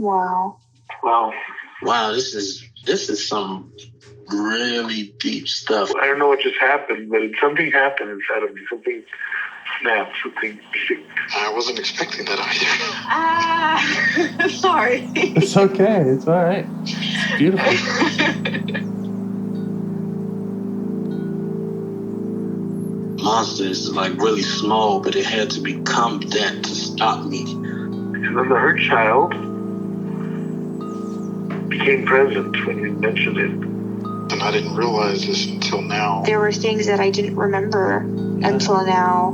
Wow. Wow, this is some really deep stuff. I don't know what just happened, but something happened inside of me. Something snapped, something. I wasn't expecting that either. Sorry. It's okay. It's all right. It's beautiful. Monster is like really small, but it had to become that to stop me. And then the hurt child became present when you mentioned it. And I didn't realize this until now. There were things that I didn't remember until now.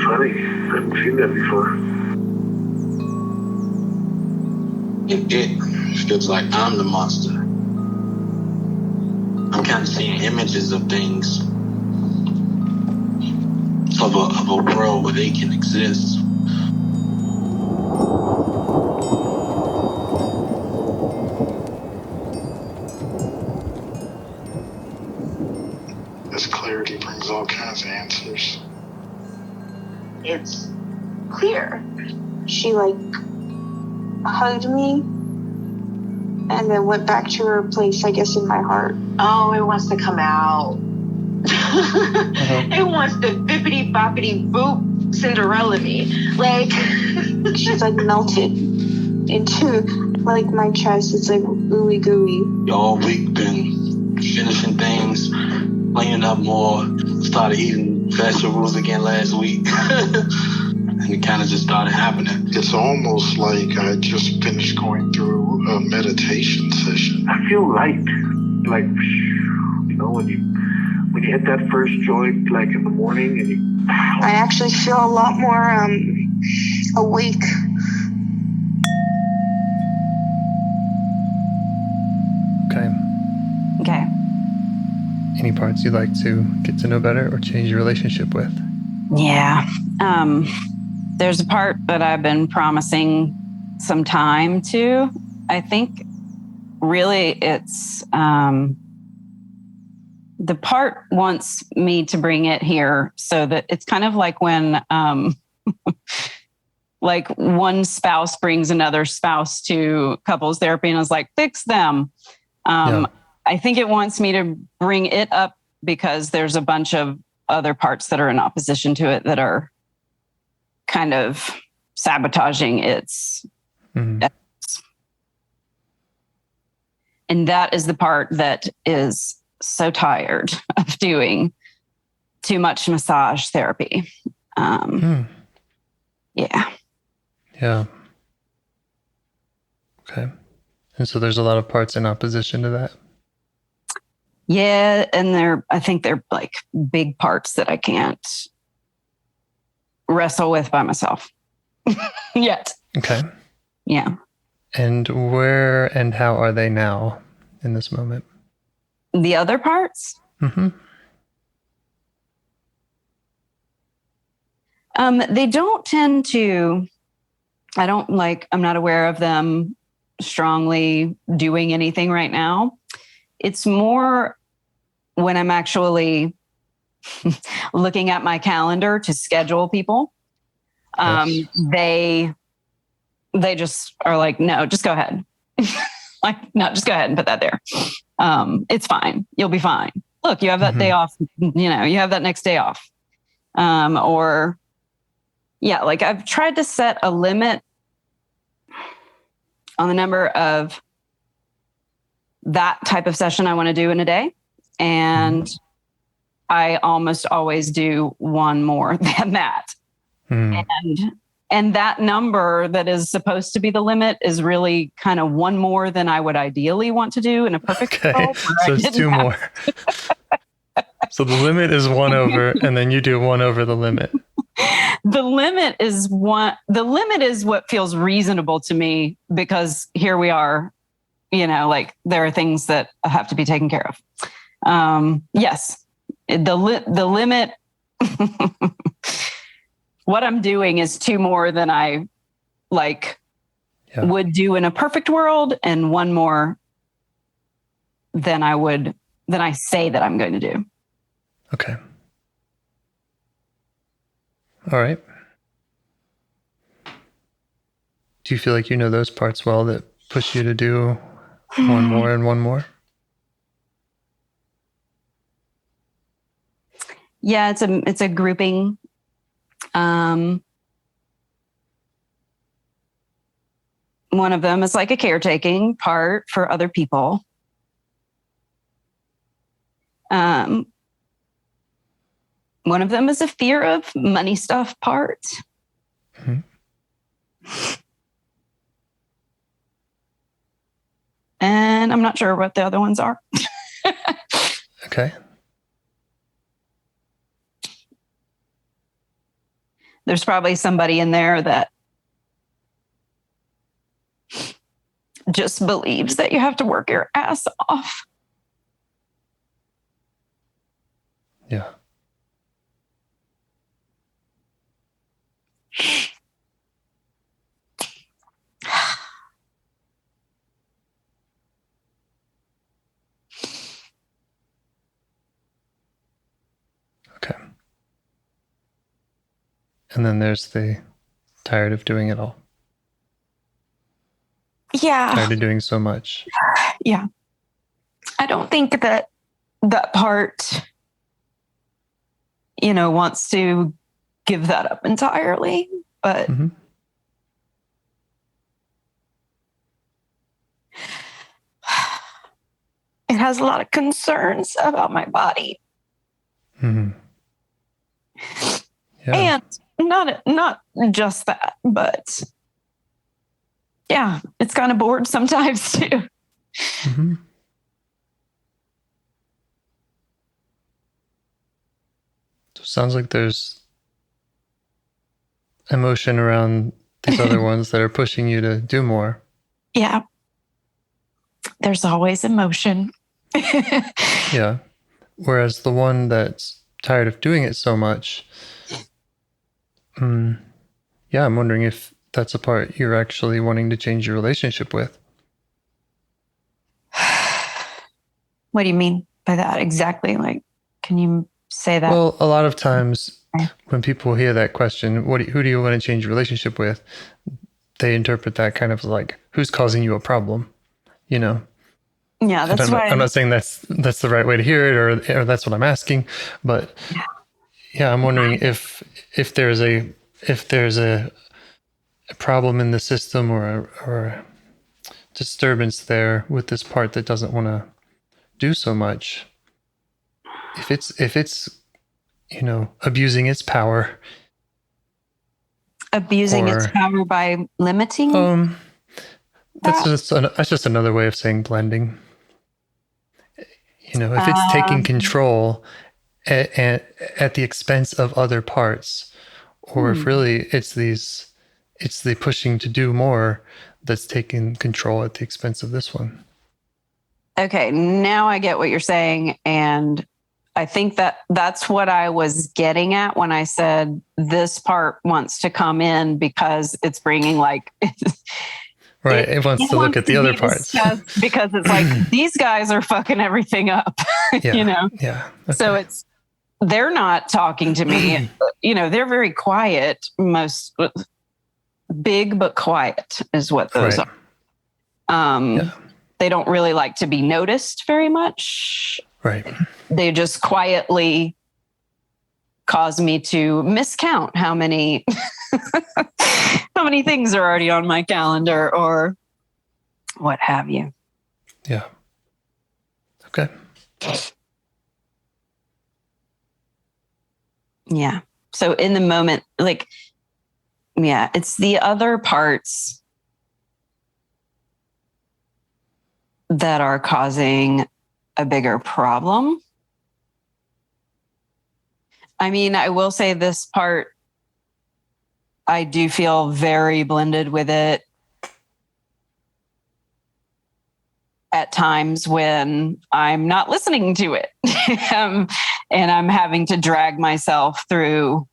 Funny, I haven't seen that before. It feels like I'm the monster. I'm kind of seeing images of things, of a world where they can exist. This clarity brings all kinds of answers. It's clear. She hugged me and then went back to her place, I guess, in my heart. Oh, it wants to come out. It wants to bippity boppity boop Cinderella me. She's melted into my chest. It's ooey gooey. All week been finishing things, cleaning up more, started eating vegetables again last week. And it kind of just started happening. It's almost like I just finished going through a meditation session. I feel light. When you hit that first joint, in the morning, and I actually feel a lot more awake. Okay. Any parts you'd like to get to know better or change your relationship with? Yeah. There's a part that I've been promising some time to. I think really it's the part wants me to bring it here so that it's kind of like when one spouse brings another spouse to couples therapy and is like, fix them. I think it wants me to bring it up because there's a bunch of other parts that are in opposition to it that are kind of sabotaging its efforts. And that is the part that is so tired of doing too much massage therapy. Yeah. Yeah. Okay. And so there's a lot of parts in opposition to that. Yeah. And I think they're big parts that I can't wrestle with by myself yet. Okay. Yeah. And where and how are they now in this moment? The other parts? Mm-hmm. They don't tend to, I'm not aware of them strongly doing anything right now. It's more when I'm actually looking at my calendar to schedule people. Yes. They just are no, just go ahead. No, just go ahead and put that there. It's fine. You'll be fine. Look, you have that day off, you have that next day off. I've tried to set a limit on the number of that type of session I want to do in a day. And I almost always do one more than that. And that number that is supposed to be the limit is really kind of one more than I would ideally want to do in a perfect world. So it's two more. So the limit is one over, and then you do one over the limit. The limit is what feels reasonable to me because here we are, there are things that have to be taken care of. Yes, the limit, what I'm doing is two more than I would do in a perfect world and one more than I say that I'm going to do. Okay. All right. Do you feel like you know those parts well that push you to do one more and one more? Yeah, it's a grouping. One of them is like a caretaking part for other people. One of them is a fear of money stuff part. Mm-hmm. And I'm not sure what the other ones are. Okay. There's probably somebody in there that just believes that you have to work your ass off. Yeah. Okay. And then there's the tired of doing it all. Yeah. Tired of doing so much. Yeah. I don't think that part, wants to give that up entirely, but Mm-hmm. it has a lot of concerns about my body. Mm-hmm. Yeah. And not just that, but yeah, it's kind of bored sometimes too. Mm-hmm. So it sounds like there's emotion around these other ones that are pushing you to do more. Yeah. There's always emotion. Yeah. Whereas the one that's tired of doing it so much, yeah, I'm wondering if that's a part you're actually wanting to change your relationship with. What do you mean by that exactly? Like, can you say that? Well, a lot of times when people hear that question, who do you want to change your relationship with? They interpret that kind of like, who's causing you a problem? Yeah, that's and why I'm not saying that's the right way to hear it, or that's what I'm asking, but yeah, I'm wondering if there's a problem in the system or a disturbance there with this part that doesn't want to do so much. If it's abusing its power. Abusing its power by limiting. That's just another way of saying blending. If it's taking control at the expense of other parts, or if really it's the pushing to do more that's taking control at the expense of this one. Okay, now I get what you're saying, and I think that's what I was getting at when I said this part wants to come in because it's bringing like right. It wants to look at the other parts because it's like these guys are fucking everything up. Yeah. Yeah. Okay. So they're not talking to me. They're very quiet. Most big but quiet is what those right. are. They don't really like to be noticed very much. Right. They just quietly cause me to miscount how many things are already on my calendar or what have you. Yeah. Okay. Yeah. So in the moment, it's the other parts that are causing a bigger problem. I mean, I will say this part, I do feel very blended with it at times when I'm not listening to it and I'm having to drag myself through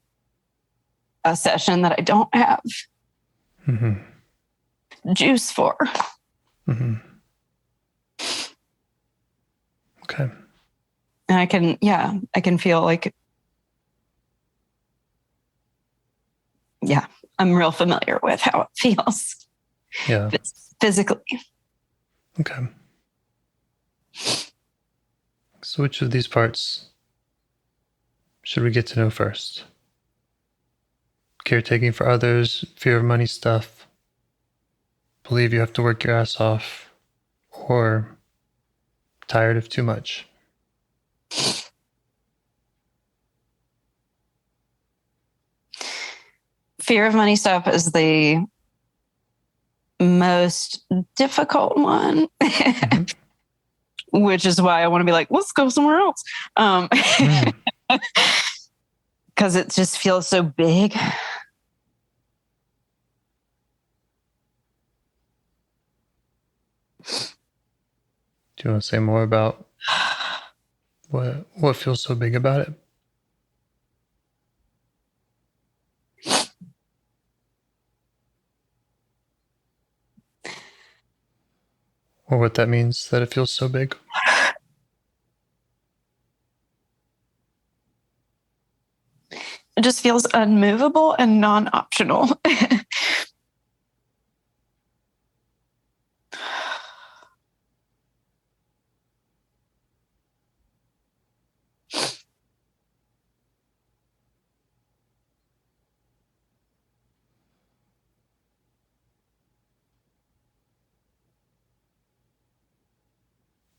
a session that I don't have juice for. Mm-hmm. Okay. And I can feel like, I'm real familiar with how it feels. Yeah. Physically. Okay. So which of these parts should we get to know first? Caretaking for others, fear of money stuff, believe you have to work your ass off, or tired of too much? Fear of money stuff is the most difficult one, which is why I want to be like, let's go somewhere else. Because it just feels so big. Do you want to say more about what feels so big about it? Or what that means that it feels so big? It just feels unmovable and non-optional.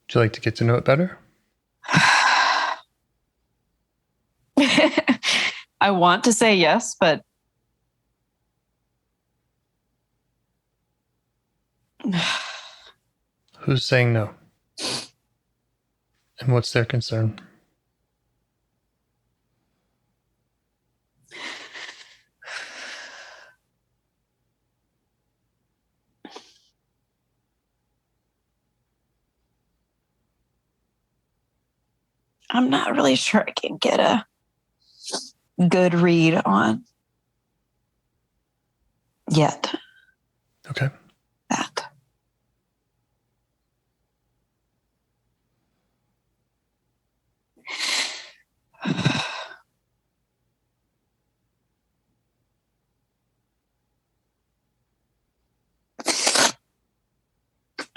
Would you like to get to know it better? I want to say yes, but Who's saying no? And what's their concern? I'm not really sure I can get a good read on yet. Okay. That.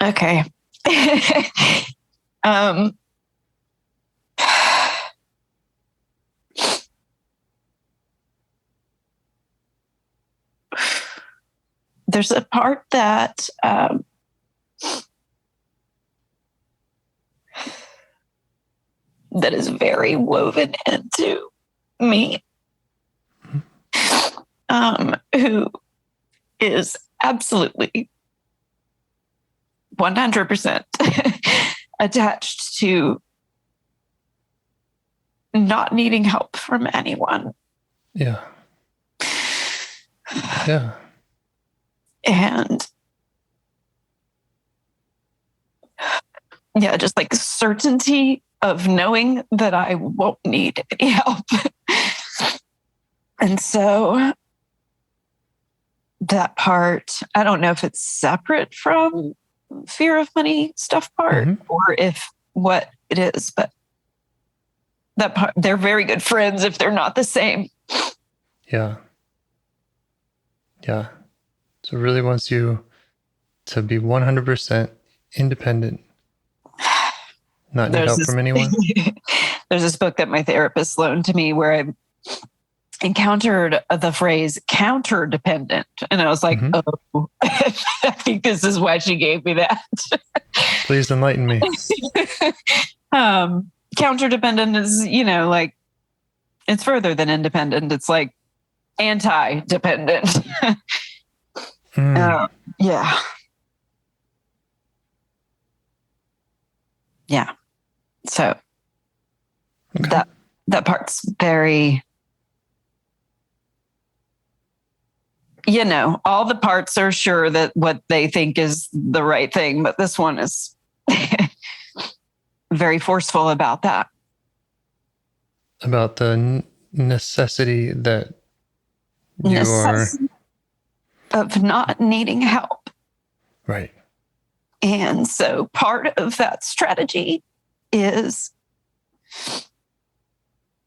Okay. There's a part that that is very woven into me, who is absolutely 100% attached to not needing help from anyone. Yeah. Yeah. And yeah, just like certainty of knowing that I won't need any help. And so that part, I don't know if it's separate from fear of money stuff part or if what it is, but that part, they're very good friends if they're not the same. Yeah. Yeah. So it really wants you to be 100% independent, not need help from anyone. There's this book that my therapist loaned to me where I encountered the phrase counter-dependent. And I was like, oh, I think this is why she gave me that. Please enlighten me. Counter-dependent is, like it's further than independent. It's like anti-dependent. Yeah. Yeah. So that part's very, all the parts are sure that what they think is the right thing, but this one is very forceful about that. About the necessity that you are of not needing help. Right. And so part of that strategy is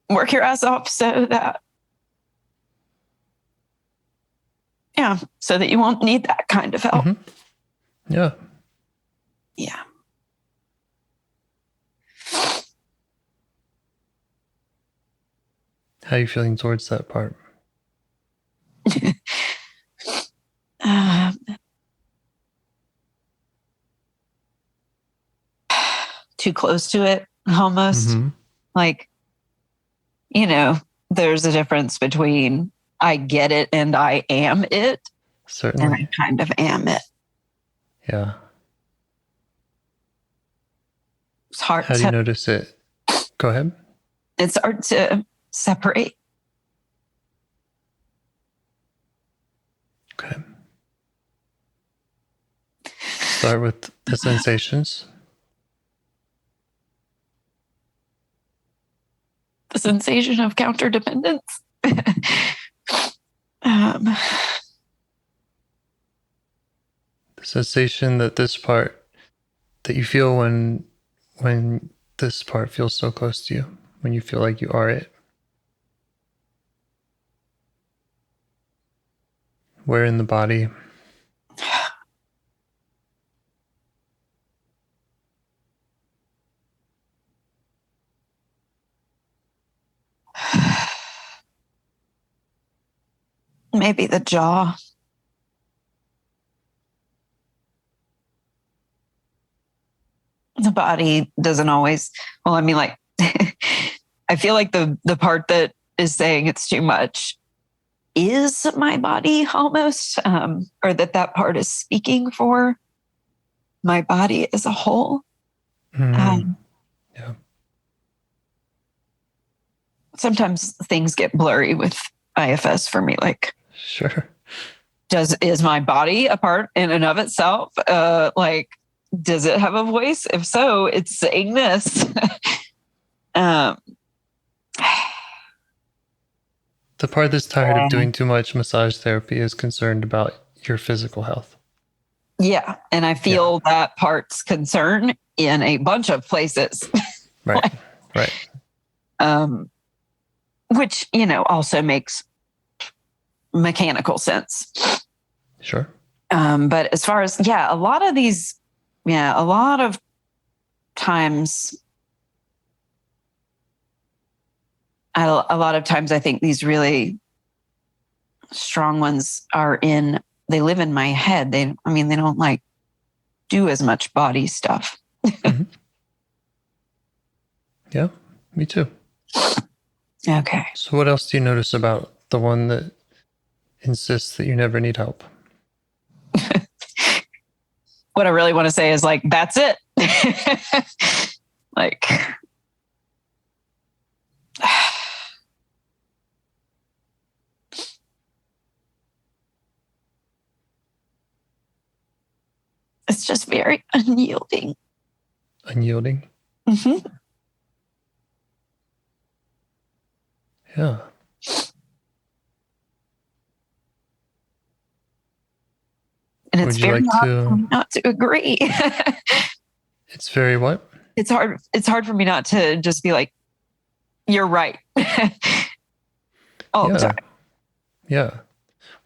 work your ass off so that Yeah. So that you won't need that kind of help. Mm-hmm. Yeah. Yeah. How are you feeling towards that part? Too close to it, almost. Mm-hmm. Like, there's a difference between I get it and I am it. Certainly. And I kind of am it. Yeah. It's hard. How do you notice it? Go ahead. It's hard to separate. Okay. Start with the sensations. The sensation of counterdependence. The sensation that you feel when this part feels so close to you, when you feel like you are it. Where in the body? Maybe the jaw. The body doesn't always, well, I mean, like, I feel like the part that is saying it's too much is my body almost, or that part is speaking for my body as a whole. Yeah. Sometimes things get blurry with IFS for me. Like, Sure. is my body a part in and of itself? Like, does it have a voice? If so, it's saying this. The part that's tired of doing too much massage therapy is concerned about your physical health. Yeah. And I feel that part's concern in a bunch of places. Right. Right. Which, also makes mechanical sense. Sure. But as far as, a lot of times, I think these really strong ones they live in my head. They don't like do as much body stuff. Mm-hmm. Yeah, me too. Okay. So what else do you notice about the one that insists that you never need help? What I really want to say is, like, that's it. Like, it's just very unyielding. Unyielding? Mm-hmm. Yeah. And it's very hard for me not to agree. It's very what? It's hard for me not to just be like, you're right. Oh, yeah. sorry. Yeah.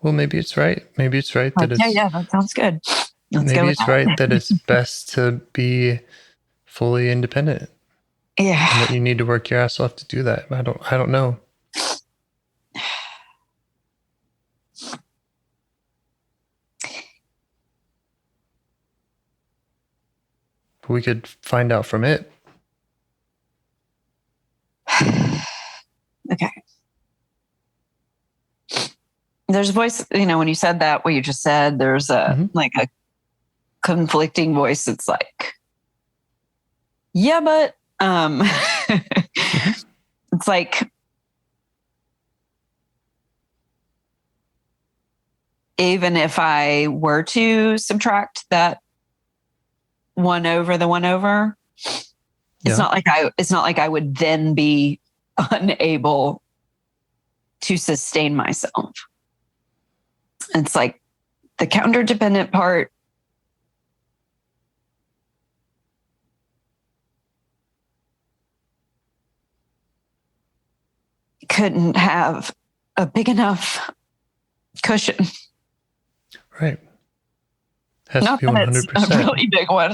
Well, maybe it's right. Maybe it's right that it's... Yeah, that sounds good. Maybe it's right that it's best to be fully independent. Yeah. And that you need to work your ass off to do that. I don't know. But we could find out from it. Okay. There's a voice, when you said that, what you just said, there's like a conflicting voice that's like, yeah, but it's like, even if I were to subtract that 1 over the 1 over, it's not like I would then be unable to sustain myself. It's like the counterdependent part couldn't have a big enough cushion Right. Has Not to be that it's 100%. a really big one.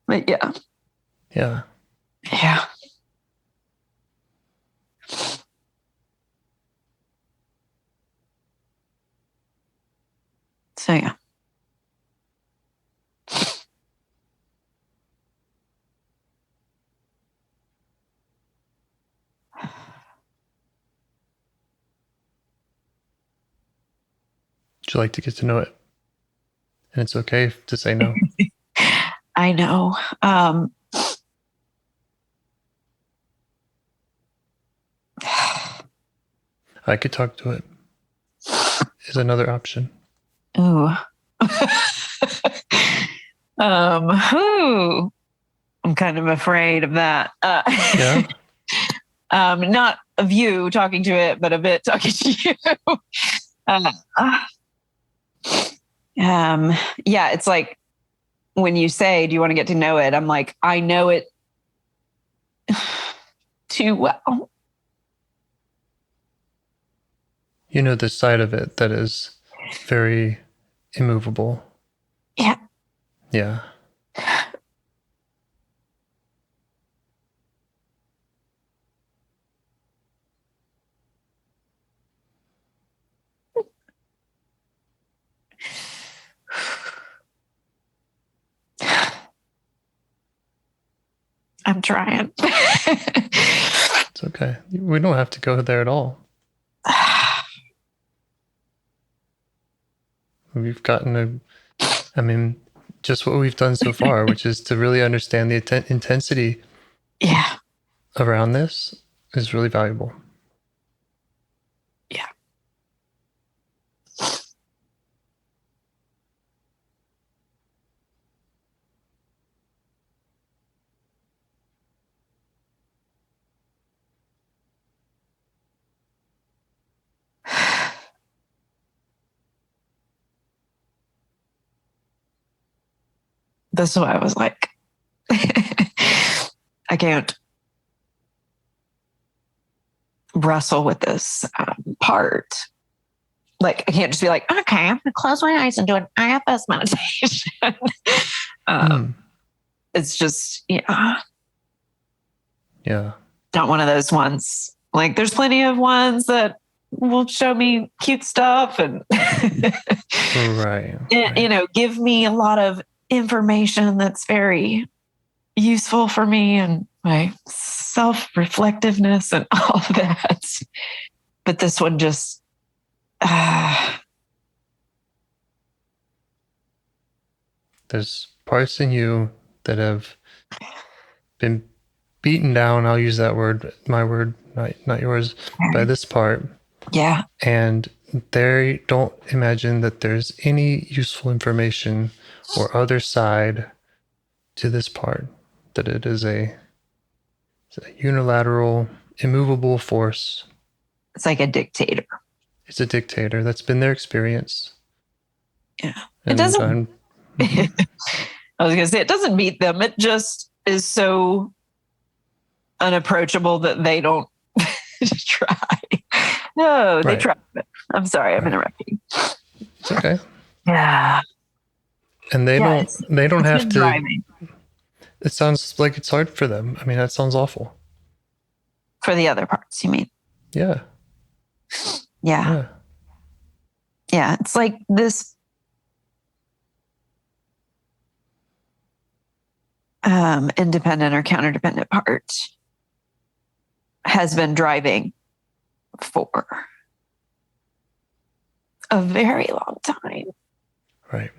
But yeah. Yeah. Yeah. So yeah. Would you like to get to know it? And it's okay to say no. I know. I could talk to it. Is another option. Ooh. Ooh. I'm kind of afraid of that. Yeah. Not of you talking to it, but of it talking to you. Yeah, it's like when you say, do you want to get to know it? I'm like, I know it too well. You know the side of it that is very immovable. Yeah. Yeah. I'm trying. It's okay. We don't have to go there at all. We've gotten just what we've done so far, which is to really understand the intensity Yeah. around this is really valuable. Yeah. That's why I was like, I can't wrestle with this part. Like, I can't just be like, okay, I'm gonna close my eyes and do an IFS meditation. It's just, yeah, Yeah. not one of those ones. Like, there's plenty of ones that will show me cute stuff and, Right. you know, give me a lot of information that's very useful for me and my self-reflectiveness and all of that. But this one just, there's parts in you that have been beaten down. I'll use that word, my word, not yours, by this part. yeah. And they don't imagine that there's any useful information or other side to this part, that it is it's a unilateral, immovable force. It's like a dictator. It's a dictator. That's been their experience. Yeah. And it doesn't. I was going to say, it doesn't beat them. It just is so unapproachable that they don't try. No, they try. I'm sorry, I'm interrupting. It's okay. Yeah. And they don't have to. Driving. It sounds like it's hard for them. I mean, that sounds awful. For the other parts, you mean? Yeah. Yeah. Yeah. It's like this independent or counter-dependent part has been driving for a very long time. Right.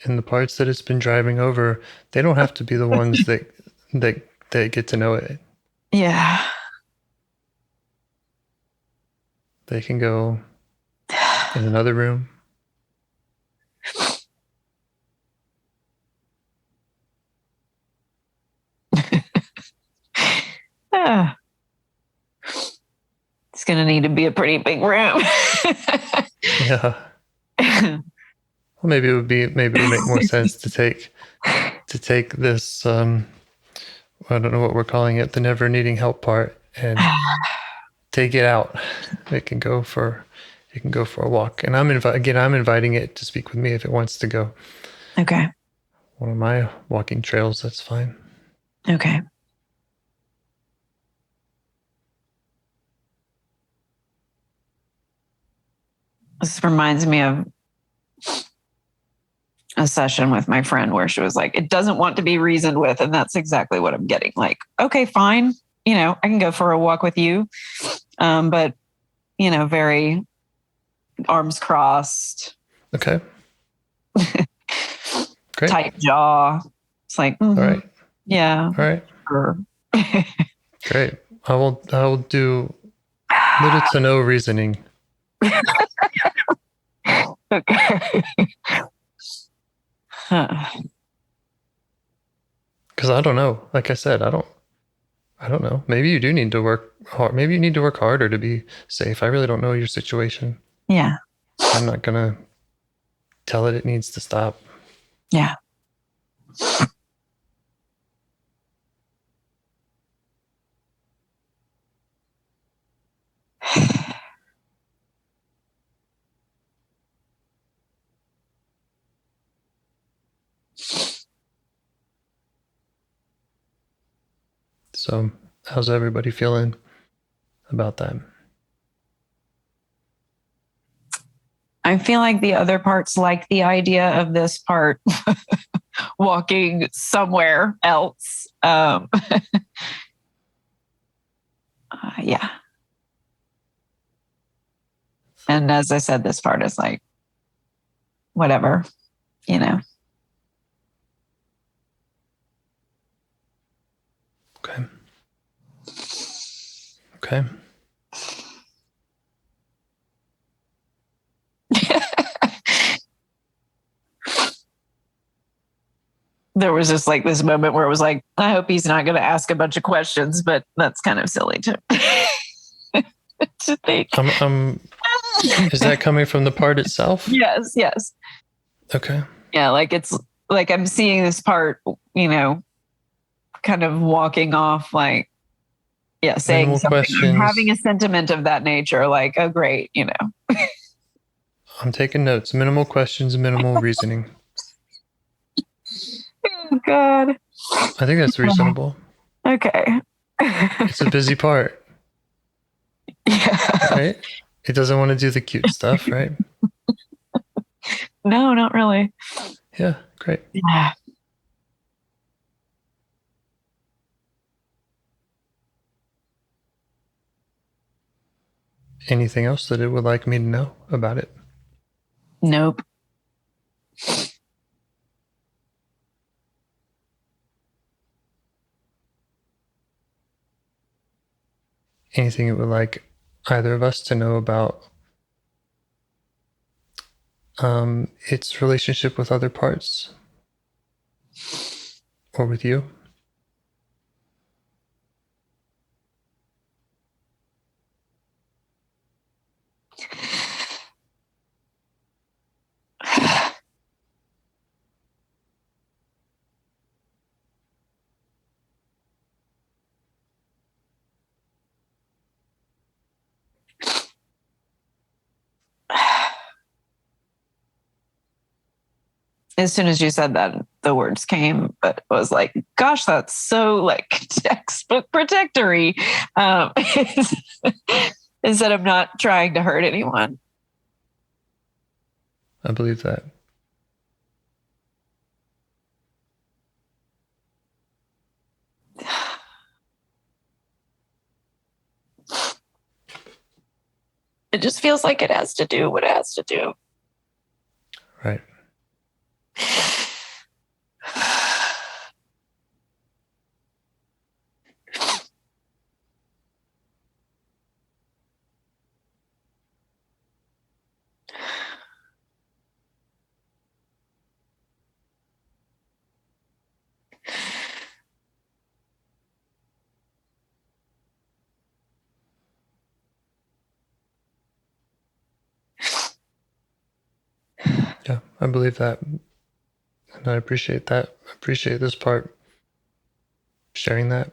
And the parts that it's been driving over, they don't have to be the ones that get to know it. Yeah. They can go in another room. It's going to need to be a pretty big room. Yeah. Well, maybe it would make more sense to take this I don't know what we're calling it, the never needing help part, and take it out. It can go for you can go for a walk. And I'm inviting it to speak with me if it wants to go. Okay. One of my walking trails, that's fine. Okay. This reminds me of a session with my friend where she was like, it doesn't want to be reasoned with. And that's exactly what I'm getting. Like, okay, fine. I can go for a walk with you. But, very arms crossed. Okay. Great. Tight jaw. It's like, all right. Yeah. All right. Sure. Great. I will do little to no reasoning. Okay. Because I don't know. Like I said, I don't know. Maybe you do need to work hard. Maybe you need to work harder to be safe. I really don't know your situation. Yeah. I'm not going to tell it needs to stop. Yeah. So how's everybody feeling about that? I feel like the other parts like the idea of this part walking somewhere else. Yeah. And as I said, this part is like, whatever, Okay. Okay. There was just like this moment where it was like, I hope he's not going to ask a bunch of questions, but that's kind of silly to think. Is that coming from the part itself? Yes. Okay. Yeah, like it's like I'm seeing this part, kind of walking off, like, yeah, saying Minimal something, questions. having a sentiment of that nature, like, oh, great, I'm taking notes. Minimal questions, minimal reasoning. Oh, God. I think that's reasonable. Okay. It's a busy part. Yeah. Right? It doesn't want to do the cute stuff, right? No, not really. Yeah, great. Yeah. Anything else that it would like me to know about it? Nope. Anything it would like either of us to know about its relationship with other parts or with you? As soon as you said that, the words came, but it was like, gosh, that's so like textbook protectory. Instead of not trying to hurt anyone. I believe that. It just feels like it has to do what it has to do. Right. Yeah, I believe that. And I appreciate that. I appreciate this part. Sharing that.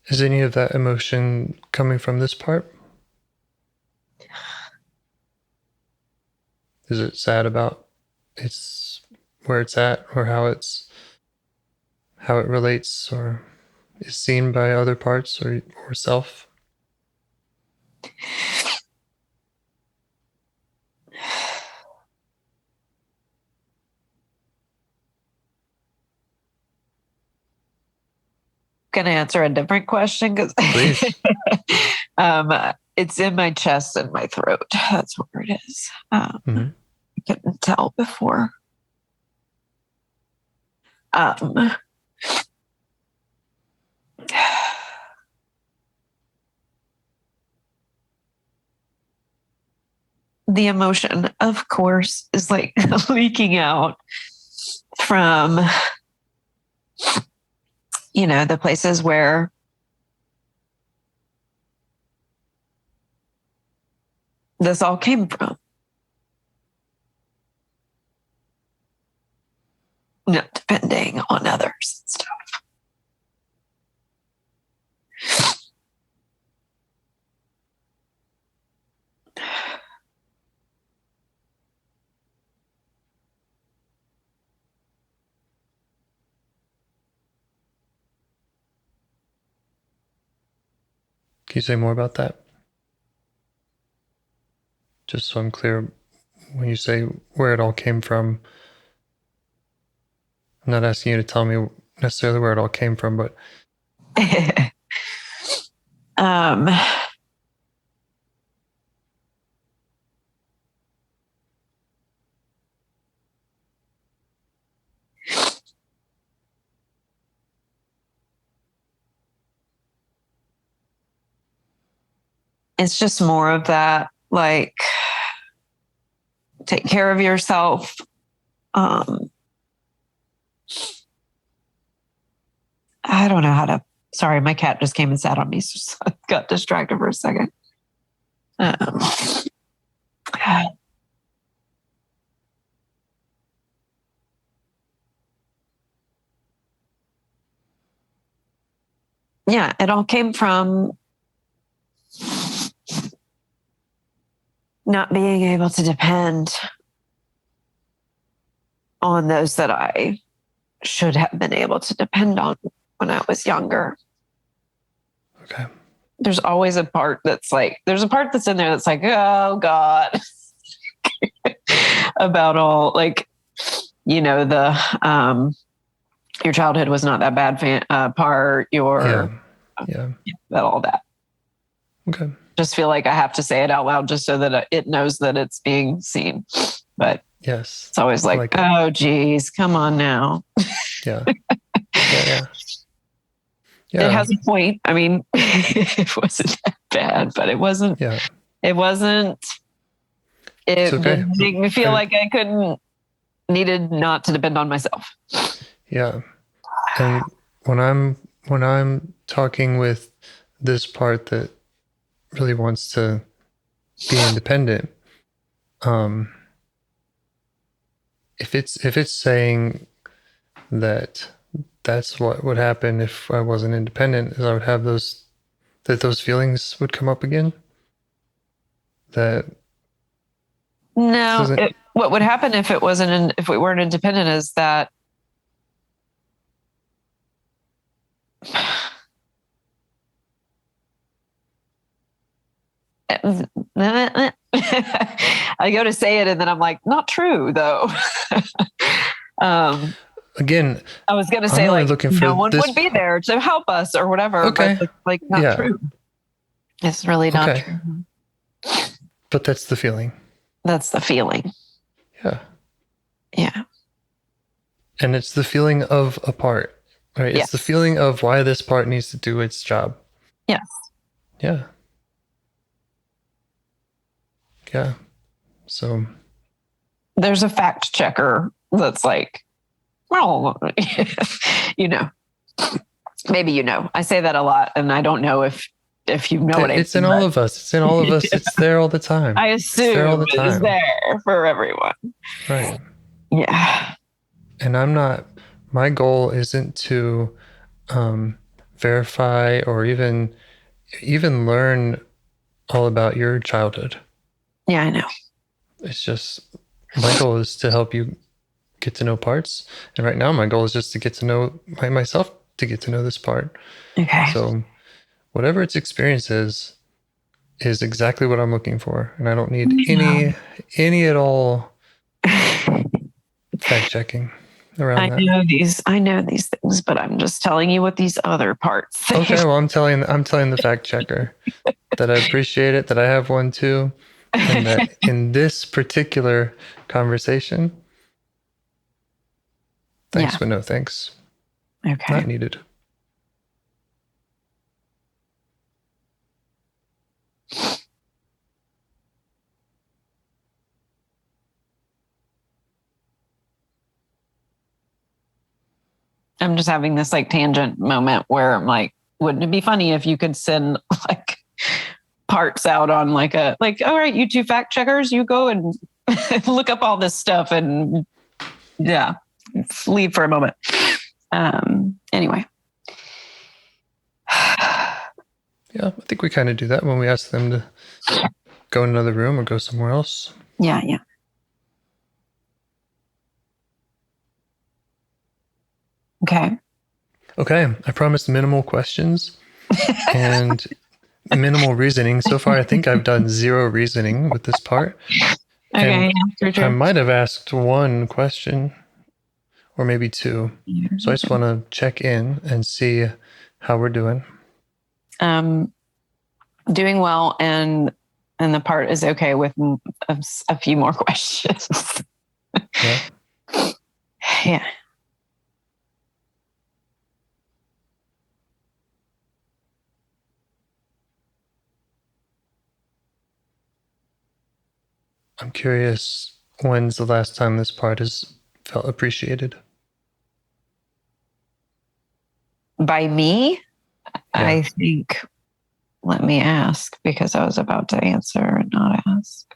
Is any of that emotion coming from this part? Is it sad about it's where it's at, or how it relates or is seen by other parts or self? Going to answer a different question because it's in my chest and my throat. That's where it is. I couldn't tell before. The emotion, of course, is like leaking out from, the places where this all came from. Not depending on others and stuff. Can you say more about that? Just so I'm clear, when you say where it all came from, I'm not asking you to tell me necessarily where it all came from, but it's just more of that, like, take care of yourself. I don't know how to, sorry, my cat just came and sat on me, so I got distracted for a second. Yeah, it all came from not being able to depend on those that I should have been able to depend on when I was younger. okay. There's always a part that's like, there's a part that's in there that's like, oh God, about all, like, the, your childhood was not that bad part, Yeah. about all that. Okay. Just feel like I have to say it out loud just so that it knows that it's being seen. But yes, it's always like oh, geez, come on now. Yeah. Yeah. It has a point. I mean, it wasn't that bad, but it wasn't. Yeah. It wasn't. It didn't make me feel like I needed not to depend on myself. Yeah. And when I'm talking with this part that really wants to be independent, if it's saying that that's what would happen if I wasn't independent, is I would have those feelings would come up again. That no, what would happen if if we weren't independent is that I go to say it and then I'm like, not true though. Again, I was going to say like no one would be there to help us or whatever. Okay. But like not true. It's really not true. But that's the feeling. That's the feeling. Yeah. Yeah. And it's the feeling of a part, right? Yes. It's the feeling of why this part needs to do its job. Yes. Yeah. Yeah. So there's a fact checker that's like, well, maybe I say that a lot, and I don't know if you know what I mean. It's in all of us. It's in all of us. It's there all the time. I assume it's there for everyone. Right. Yeah. And my goal isn't to verify or even learn all about your childhood. Yeah, I know. It's just my goal is to help you get to know parts, and right now my goal is just to get to know myself, to get to know this part. Okay. So whatever its experience is exactly what I'm looking for, and I don't need any at all fact checking around that. I know these things, but I'm just telling you what these other parts say. Okay, well, I'm telling the fact checker that I appreciate it, that I have one too, and that in this particular conversation, thanks, but no thanks. Okay. Not needed. I'm just having this like tangent moment where I'm like, wouldn't it be funny if you could send like parts out on like all right, you two fact checkers, you go and look up all this stuff and leave for a moment. Anyway. Yeah, I think we kind of do that when we ask them to go in another room or go somewhere else. Yeah. Okay. I promised minimal questions and minimal reasoning. So far, I think I've done 0 reasoning with this part. Okay, and I might have asked 1 question or maybe 2. So I just want to check in and see how we're doing. Doing well, and the part is okay with a few more questions. Yeah. I'm curious, when's the last time this part has felt appreciated? By me? Yeah. I think, let me ask, because I was about to answer and not ask.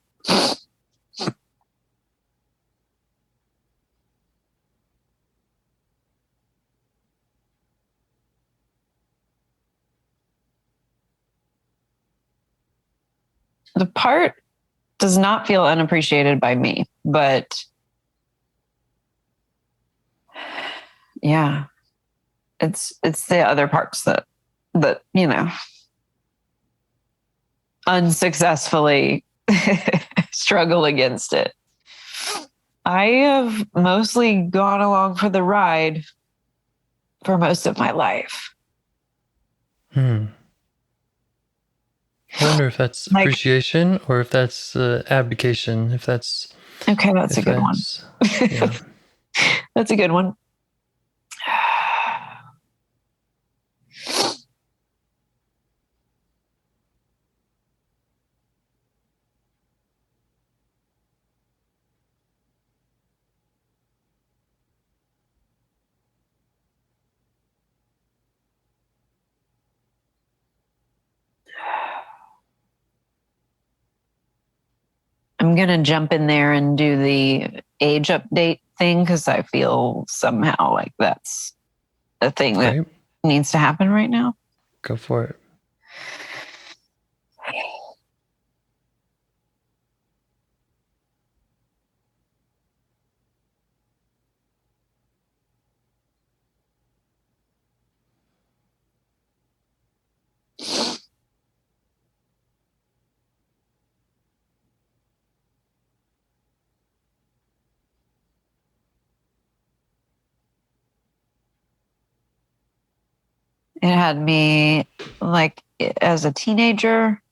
The part does not feel unappreciated by me, but yeah, it's the other parts that unsuccessfully struggle against it. I have mostly gone along for the ride for most of my life. I wonder if that's appreciation or if that's abdication. If that's okay, that's a good one. Yeah. That's a good one. I'm going to jump in there and do the age update thing because I feel somehow like that's a thing that needs to happen right now. Go for it. It had me like as a teenager.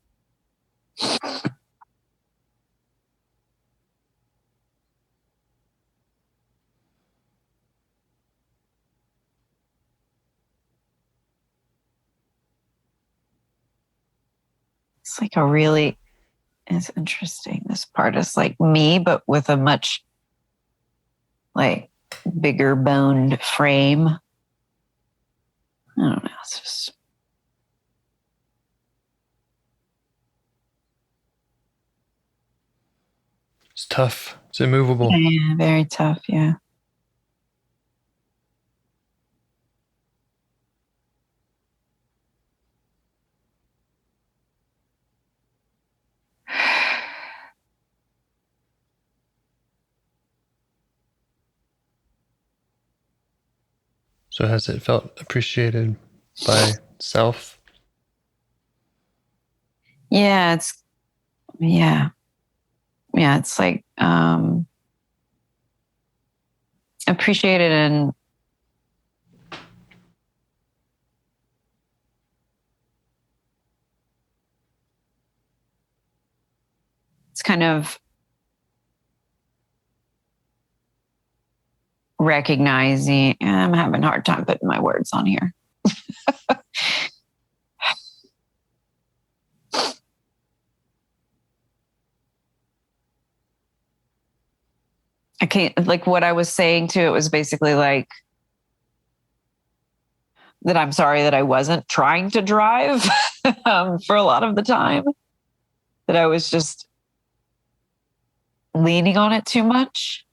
It's like it's interesting. This part is like me, but with a much like bigger boned frame. I don't know. It's just. It's tough. It's immovable. Yeah, very tough. Yeah. So has it felt appreciated by self? Yeah, it's like appreciated, and it's kind of recognizing. I'm having a hard time putting my words on here. I can't, like, what I was saying to it was basically like that I'm sorry that I wasn't trying to drive for a lot of the time, that I was just leaning on it too much.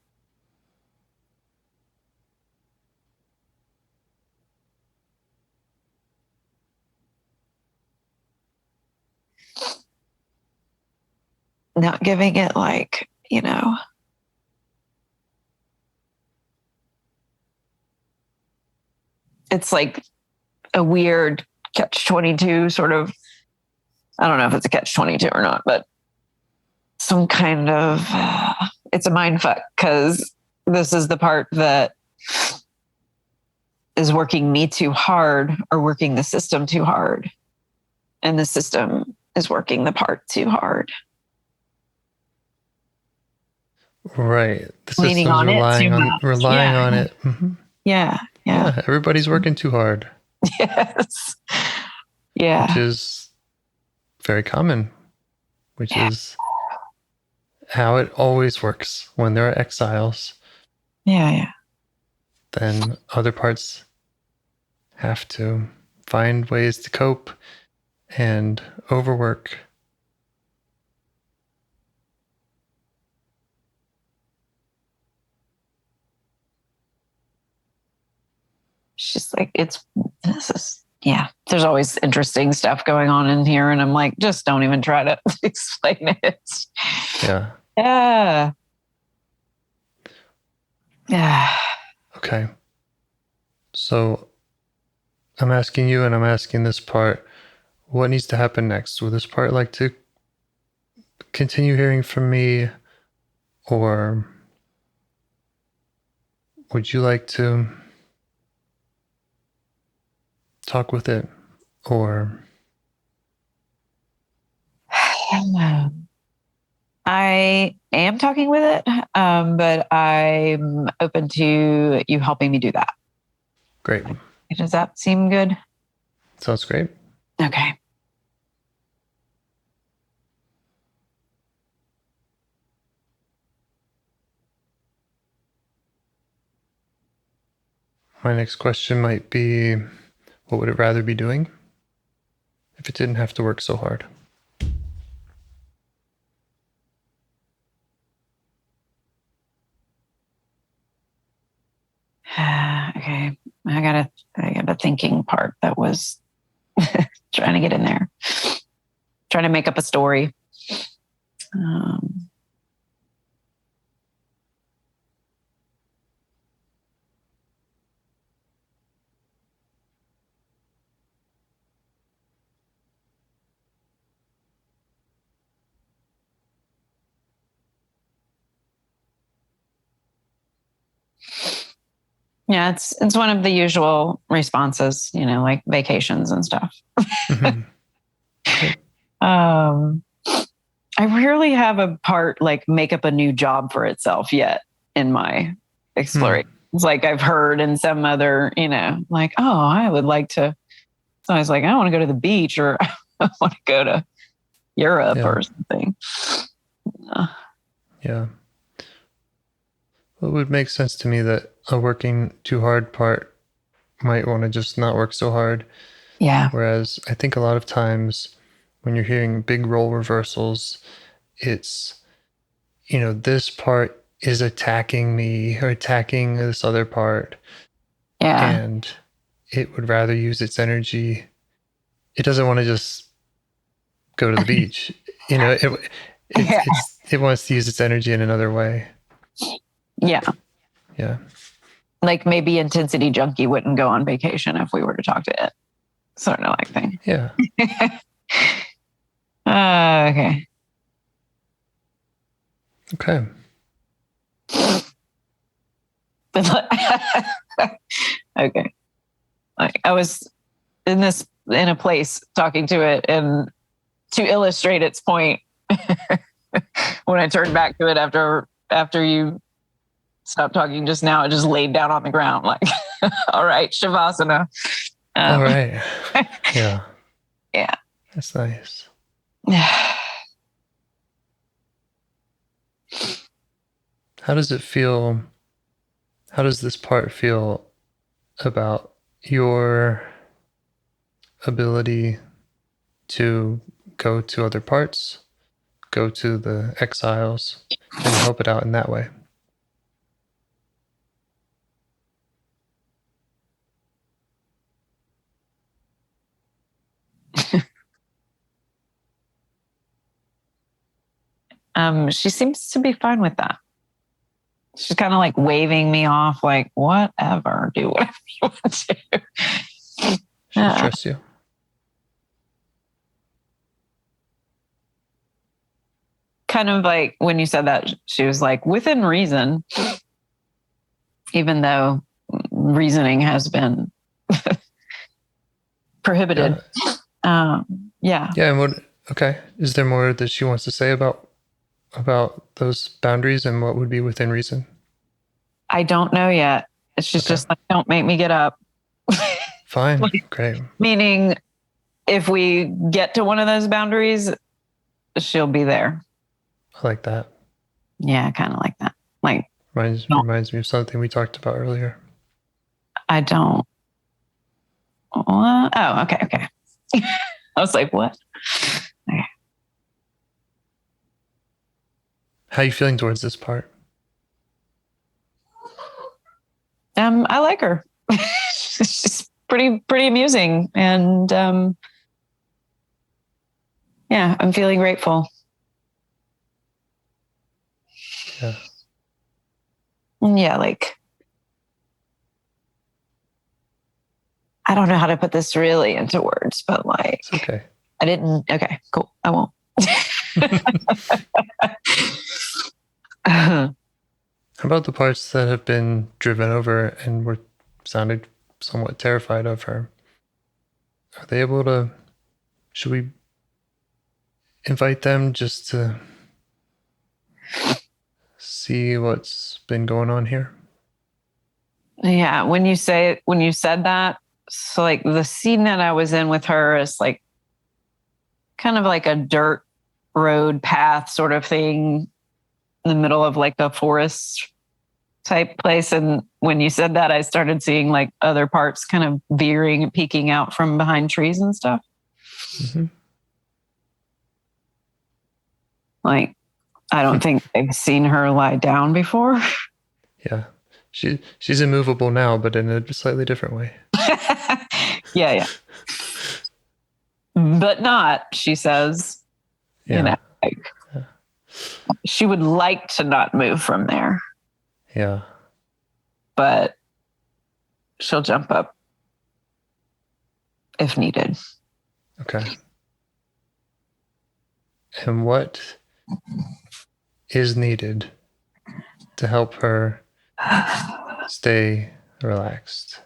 Not giving it, like, it's like a weird catch-22 sort of. I don't know if it's a catch-22 or not, but some kind of, it's a mind fuck, because this is the part that is working me too hard, or working the system too hard. And the system is working the part too hard. Right. The Leaning system's on it too relying much. on it. Mm-hmm. Yeah. Everybody's working too hard. Yes. Yeah. Which is very common, which is how it always works when there are exiles. Yeah. Then other parts have to find ways to cope and overwork. It's just like, there's always interesting stuff going on in here. And I'm like, just don't even try to explain it. Yeah. Yeah. Okay. So I'm asking you, and I'm asking this part, what needs to happen next? Would this part like to continue hearing from me, or would you like to talk with it, or? I am talking with it, but I'm open to you helping me do that. Great. Does that seem good? Sounds great. Okay. My next question might be, what would it rather be doing if it didn't have to work so hard? Okay. I got a thinking part that was trying to get in there, trying to make up a story. Yeah, it's one of the usual responses, like vacations and stuff. Mm-hmm. I rarely have a part like make up a new job for itself yet in my exploration. It's like I've heard in some other, like, oh, I would like to. So I was like, I want to go to the beach, or I want to go to Europe or something. Yeah. Well, it would make sense to me that a working too hard part might want to just not work so hard. Yeah. Whereas I think a lot of times when you're hearing big role reversals, it's, this part is attacking me or attacking this other part. Yeah. And it would rather use its energy. It doesn't want to just go to the beach. It wants to use its energy in another way. Yeah. Yeah. like maybe intensity junkie wouldn't go on vacation if we were to talk to it. Sort of like thing. Yeah. Okay. Okay. Okay. Like I was in a place talking to it, and to illustrate its point, when I turned back to it after you stopped talking just now, it just laid down on the ground like, all right, Shavasana. All right. Yeah. Yeah. That's nice. How does it feel? How does this part feel about your ability to go to other parts, go to the exiles, and help it out in that way? She seems to be fine with that. She's kind of like waving me off, like, whatever, do whatever you want to do. She trusts you. Kind of like when you said that, she was like, within reason, even though reasoning has been prohibited. Yeah. Yeah. Yeah. And okay. Is there more that she wants to say about those boundaries and what would be within reason? I don't know yet. She's just like, don't make me get up. Fine. Like, great. Meaning, if we get to one of those boundaries, she'll be there. I like that. Yeah, kind of like that. Like reminds me of something we talked about earlier. I don't. What? Oh, okay. I was like, what? Okay. How are you feeling towards this part? I like her. She's pretty amusing, and yeah, I'm feeling grateful. Yeah. Yeah, like I don't know how to put this really into words, but like, it's okay. I didn't. Okay, cool. I won't. How about the parts that have been driven over and were sounded somewhat terrified of her? Are they able to? Should we invite them just to see what's been going on here? Yeah, when you said that, so like the scene that I was in with her is like kind of like a dirt road path sort of thing in the middle of like a forest type place. And when you said that, I started seeing like other parts kind of veering and peeking out from behind trees and stuff. Mm-hmm. Like, I don't think they've seen her lie down before. Yeah. She's immovable now, but in a slightly different way. Yeah. But not, she says. Yeah. You know, like, she would like to not move from there. Yeah. But she'll jump up if needed. Okay. And what is needed to help her stay relaxed?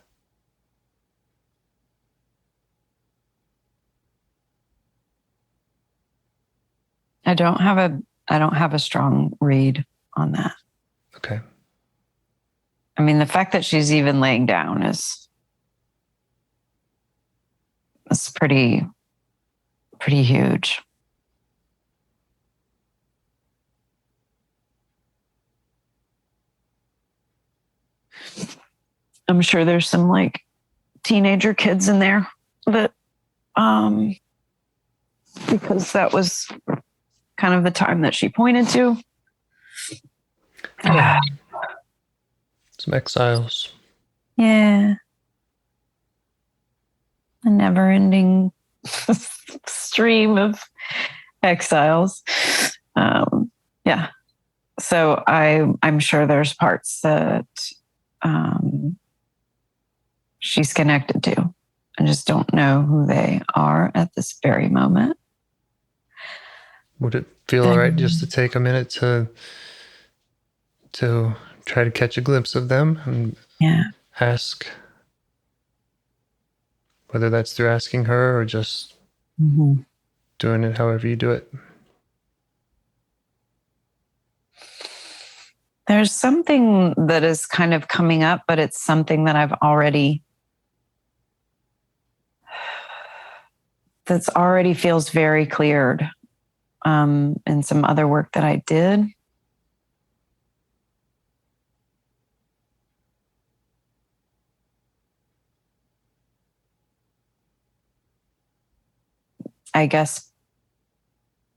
I don't have a strong read on that. Okay. I mean, the fact that she's even laying down is pretty huge. I'm sure there's some like teenager kids in there that, because that was kind of the time that she pointed to. Yeah. Some exiles. Yeah. A never-ending stream of exiles. Yeah. So I'm sure there's parts that she's connected to. I just don't know who they are at this very moment. Would it feel all right just to take a minute to try to catch a glimpse of them and ask, whether that's through asking her or just doing it however you do it? There's something that is kind of coming up, but it's something that that's already feels very cleared in some other work that I did. I guess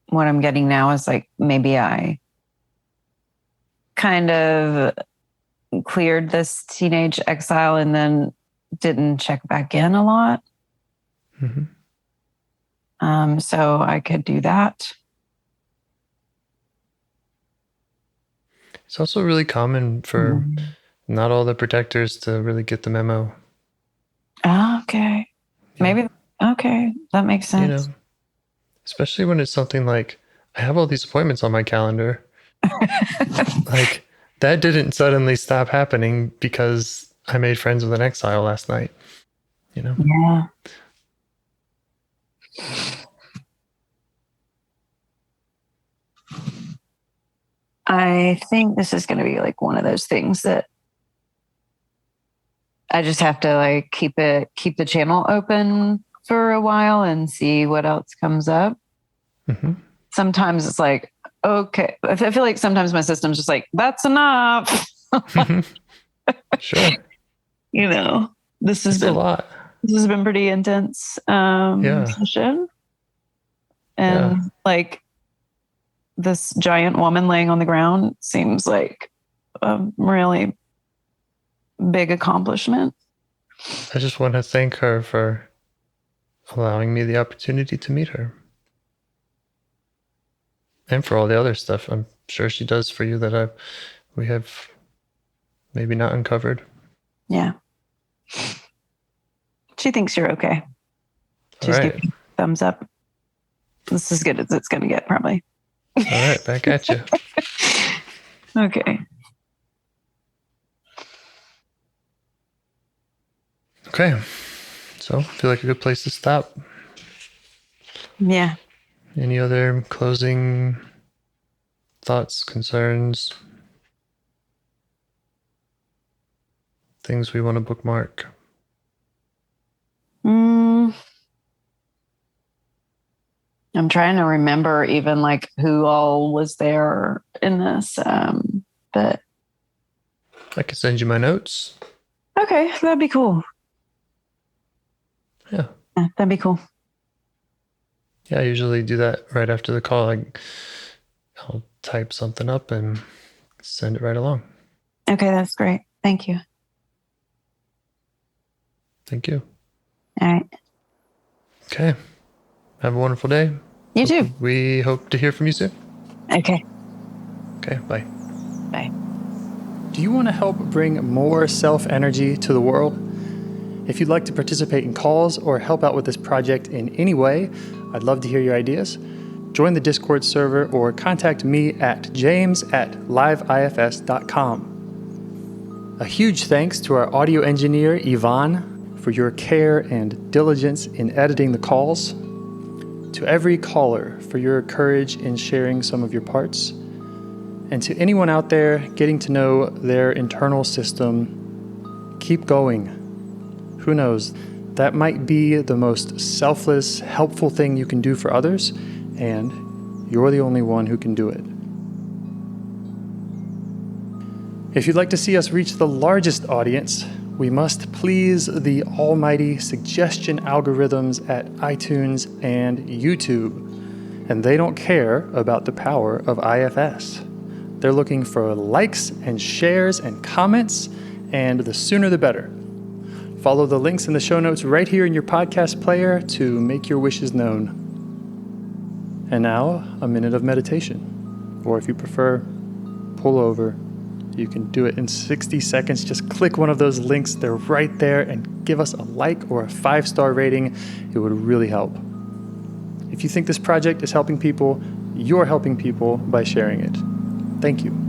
what I'm getting now is like maybe I kind of cleared this teenage exile and then didn't check back in a lot. So I could do that. It's also really common for not all the protectors to really get the memo. Okay. Yeah. Maybe. Okay. That makes sense. You know, especially when it's something like, I have all these appointments on my calendar. Like, that didn't suddenly stop happening because I made friends with an exile last night. You know? Yeah. I think this is going to be like one of those things that I just have to like keep the channel open for a while and see what else comes up. Sometimes it's like, okay, I feel like sometimes my system's just like, that's enough. Sure. You know, this has been a lot. This has been pretty intense session. And like this giant woman laying on the ground seems like a really big accomplishment. I just want to thank her for allowing me the opportunity to meet her. And for all the other stuff I'm sure she does for you that we have maybe not uncovered. Yeah. She thinks you're okay. She's giving you a thumbs up. This is as good as it's going to get, probably. All right, back at you. Okay. Okay. So, I feel like a good place to stop. Yeah. Any other closing thoughts, concerns, things we want to bookmark? I'm trying to remember even like who all was there in this, but I can send you my notes. Okay, that'd be cool. Yeah, that'd be cool. Yeah, I usually do that right after the call. I'll type something up and send it right along. Okay, that's great. Thank you. Thank you. All right. Okay. Have a wonderful day. You too. We hope to hear from you soon. Okay. Okay, bye. Bye. Do you want to help bring more self-energy to the world? If you'd like to participate in calls or help out with this project in any way, I'd love to hear your ideas. Join the Discord server or contact me at james@liveifs.com. A huge thanks to our audio engineer, Yvonne, for your care and diligence in editing the calls. To every caller for your courage in sharing some of your parts. And to anyone out there getting to know their internal system, keep going. Who knows? That might be the most selfless, helpful thing you can do for others, and you're the only one who can do it. If you'd like to see us reach the largest audience, we must please the almighty suggestion algorithms at iTunes and YouTube, and they don't care about the power of IFS. They're looking for likes and shares and comments, and the sooner the better. Follow the links in the show notes right here in your podcast player to make your wishes known. And now, a minute of meditation. Or if you prefer, pull over You can do it in 60 seconds. Just click one of those links. They're right there, and give us a like or a 5-star rating. It would really help. If you think this project is helping people, you're helping people by sharing it. Thank you.